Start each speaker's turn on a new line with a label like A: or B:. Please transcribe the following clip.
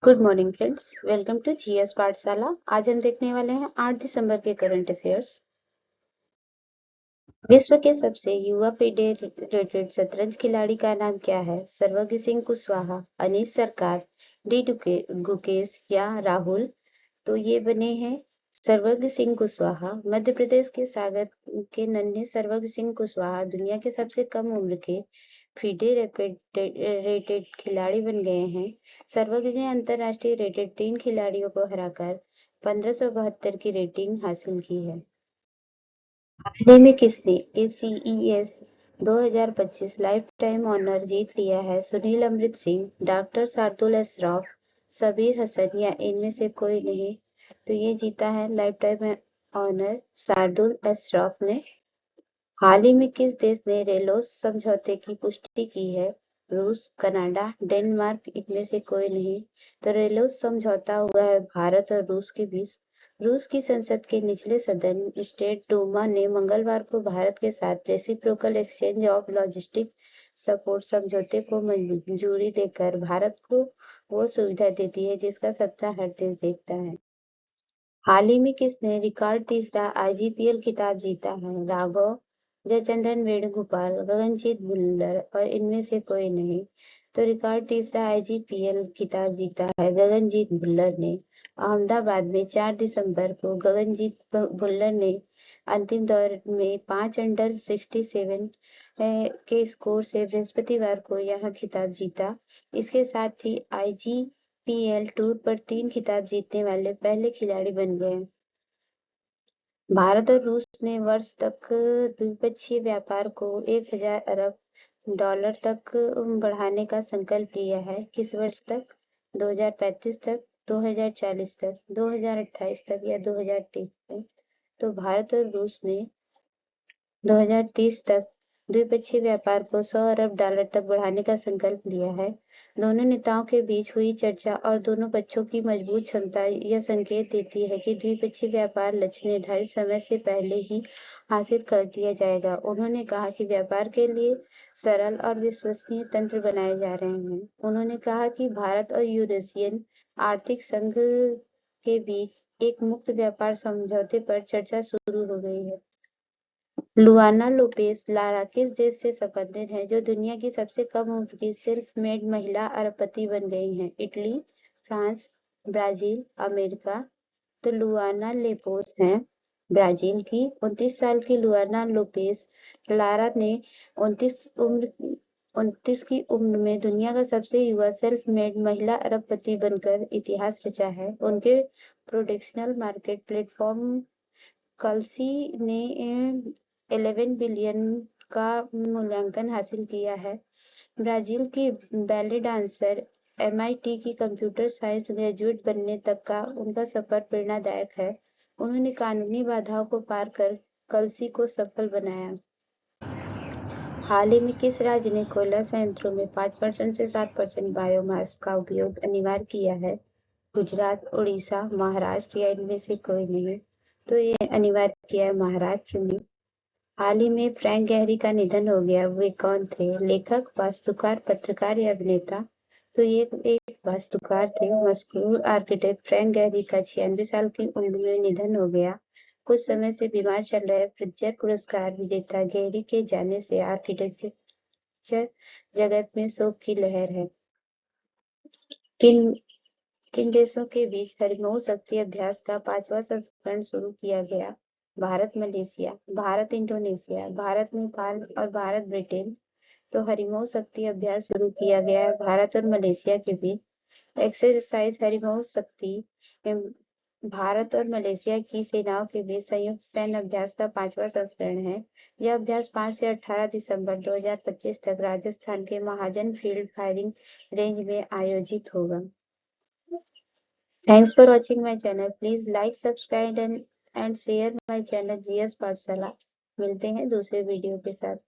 A: Good morning friends, welcome to GS Pathshala. आज हम देखने वाले हैं 8 दिसंबर के करंट अफेयर्स। विश्व के सबसे युवा फेडरेटेड शतरंज खिलाड़ी का नाम क्या है? सर्वज्ञ सिंह कुशवाहा, अनीश सरकार, गुकेश या राहुल? तो ये बने हैं सर्वज्ञ सिंह कुशवाहा। मध्य प्रदेश के सागर के नन्हे सर्वज्ञ सिंह कुशवाहा दुनिया के सबसे कम उम्र के फीडे रेटेड खिलाड़ी बन गए हैं। सर्वज्ञ ने अंतरराष्ट्रीय रेटेड 3 खिलाड़ियों को हराकर 1572 की रेटिंग हासिल की है। हाल ही में किसने ACES 2025 लाइफ टाइम ऑनर जीत लिया है? सुनील अमृत सिंह, डॉक्टर शार्दुल अशरफ, सबीर हसन या इनमें से कोई नहीं? तो ये जीता है life time honour Shardul Ashraf ने। हाल ही में किस देश ने रेलोस समझौते की पुष्टि की है? रूस, कनाडा, डेनमार्क, इनमें से कोई नहीं? तो रेलोस समझौता हुआ है भारत और रूस के बीच। रूस की संसद के निचले सदन स्टेट डूमा ने मंगलवार को भारत के साथ reciprocal exchange of logistic support समझौते को मंजूरी देकर भारत को वो सुविधा दे दी है जिसका सप्ताह हर देश देखता है। हाल ही में किसने रिकॉर्ड तीसरा IGPL खिताब जीता है? राघव, जयचंद्रन वेणुगोपाल, गगनजीत भुल्लर और इनमें से कोई नहीं? तो रिकॉर्ड तीसरा IGPL खिताब जीता है गगनजीत भुल्लर ने। अहमदाबाद में 4 दिसंबर को गगनजीत भुल्लर ने अंतिम दौर में 5 अंडर 67 के स्कोर से बृहस्पतिवार को यह खिताब जीता। इसके साथ ही IGPL टूर पर 3 खिताब जीतने वाले पहले खिलाड़ी बन गए। भारत और रूस ने वर्ष तक द्विपक्षीय व्यापार को 1000 अरब डॉलर तक बढ़ाने का संकल्प लिया है। किस वर्ष तक? 2035 तक, 2040 तक, 2028 तक या 2030 तक? तो भारत और रूस ने 2030 तक द्विपक्षीय व्यापार को 100 अरब डॉलर तक बढ़ाने का संकल्प लिया है। दोनों नेताओं के बीच हुई चर्चा और दोनों पक्षों की मजबूत क्षमता यह संकेत देती है कि द्विपक्षीय व्यापार लक्ष्य निर्धारित समय से पहले ही हासिल कर लिया जाएगा। उन्होंने कहा कि व्यापार के लिए सरल और विश्वसनीय तंत्र बनाए जा रहे हैं। उन्होंने कहा कि भारत और यूरेशियन आर्थिक संघ के बीच एक मुक्त व्यापार समझौते पर चर्चा शुरू हो गई है। लुआना लोपेस लारा किस देश से संबंधित हैं जो दुनिया की सबसे कम उम्र की सेल्फ मेड महिला अरबपति बन गई हैं? Italy, France, Brazil, America? तो लुआना लेपोस हैं ब्राजील की। 29 साल की लुआना लोपेस लारा ने 29 की उम्र में दुनिया का सबसे युवा सेल्फ मेड महिला अरबपति बनकर इतिहास रचा है। उनके प्रोडक्शनल मार्केट प्लेटफॉर्म कल्सी ने 11 बिलियन का मूल्यांकन हासिल किया है। ब्राजील की बैले डांसर MIT की कंप्यूटर साइंस ग्रेजुएट बनने तक का उनका सफर प्रेरणादायक है। उन्होंने कानूनी बाधाओं को पार कर कल्सी को सफल बनाया। हाल ही में किस राज्य ने कोयला संयंत्रों में 5% से 7% बायोमास का उपयोग अनिवार्य किया है? गुजरात, उड़ीसा, महाराष्ट्र या इनमें से कोई नहीं? तो ये अनिवार्य किया है महाराष्ट्र ने। हाल ही में फ्रैंक गहरी का निधन हो गया। वे कौन थे? लेखक, वास्तुकार, पत्रकार या अभिनेता? तो ये एक वास्तुकार थे। मशहूर आर्किटेक्ट फ्रैंक गहरी का 96 साल की उम्र में निधन हो गया। कुछ समय से बीमार चल रहे प्रित्जर पुरस्कार विजेता गहरी के जाने से आर्किटेक्चर जगत में शोक की लहर है। किन किन देशों के बीच हरिमोह शक्ति अभ्यास का 5वां संस्करण शुरू किया गया? भारत मलेशिया, भारत इंडोनेशिया, भारत नेपाल और भारत ब्रिटेन? तो हरिमोह शक्ति अभ्यास शुरू किया गया है भारत और मलेशिया के बीच। एक्सरसाइज हरिमोह शक्ति भारत और मलेशिया की सेनाओं के बीच संयुक्त सैन्य अभ्यास का 5वां संस्करण है। यह अभ्यास 5 से 18 दिसंबर 2025 तक राजस्थान के महाजन फील्ड फायरिंग रेंज में आयोजित होगा। Thanks for watching my channel. Please like, subscribe and share my channel GS पाठशाला। मिलते हैं दूसरे वीडियो के साथ।